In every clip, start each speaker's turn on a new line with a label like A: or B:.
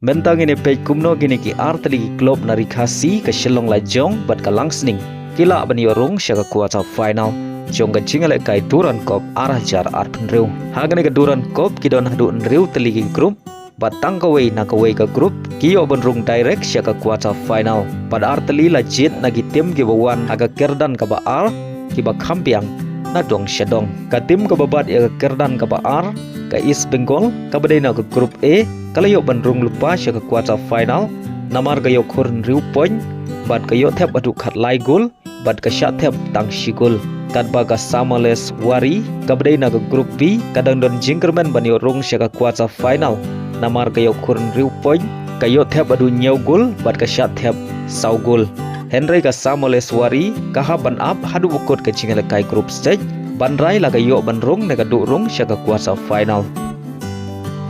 A: Mentang ini page kumno gini ki artli klub nari kasi ke Shillong la jong bat ka langsning. Kila bani orung syaka kuarter final. Jong ka jingale kai duran kop arah jar arpen riu. Hagane ka duran kop kidon hadu riu teligi grup. Batang kawai na kawai ka grup kiyo benrung direct syaka kuarter final. Pada artli la jit nagi tim ki bawan haga kerdan ka baar ki ba kampiang na dong syadong. Ka tim ka babat ya kerdan ka baar ka East Bengal ka badai na ka grup A. Kalayo benrung lupa syaka kuarter final. Namar kayo kurn riu point. Bat kayo tep adu kat lai gol. Bat ka syat tep tang shigol. Kat baga Samales Wari kabadai na ka grup B. Kadang don jingkerman bani rung syaka kuarter final. Namar kayo kurn riu point. Kayo tep adu nyaw gol. Bat ka syat tep saw gol. Henry ka Samales Wari kahaban up hadu bukut ka jingale kai group stage. Bandrai la kayo benrung na ka du rung syaka kuarter final.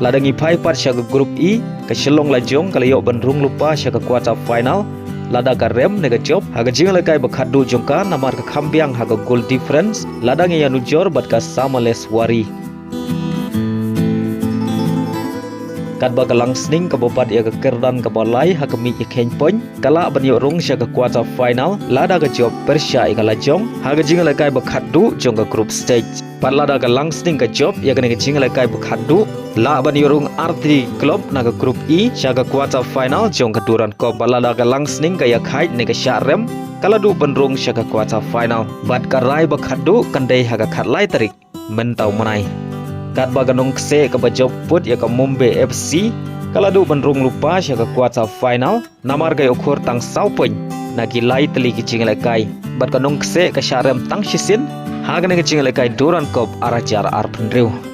A: Ladangi pai part syaka grup E ke Shillong la jong kalayo benrung lupa syaka kuarter final. Lada ka rem nega job haga jingal kai bakhadu jongka namar ka kambiang haga goal difference ladangi yanu jor bat ka Samales Wari. Kat baga langsning ka bobat ya ka kerdan ka balai haga mi ikhen point kala banyo rung syaka kuarter final lada ka job Persya ikala jong haga jingal kai bakhadu jong ka group stage. Pat lada ka langsning ka job ya ka jingal kai bakhadu la ban yorung arti club naga grup E syaka kuarter final jong ka duran ko balada ka langsning ka yakhait ne ka syarem kaladu benrung syaka kuarter final bat ka rai bakhadu kandai haga khatlai tarik mentau manai kat baganong kse ka bajob put ya ka Mumbai FC kaladu benrung lupa syaka kuarter final namar ka yokur tang saupoin nagi lai teli ki jingle kai bat kanong kse ka syarem tang shisin haga ne ka jingle kai duran ko arajar arpenriu.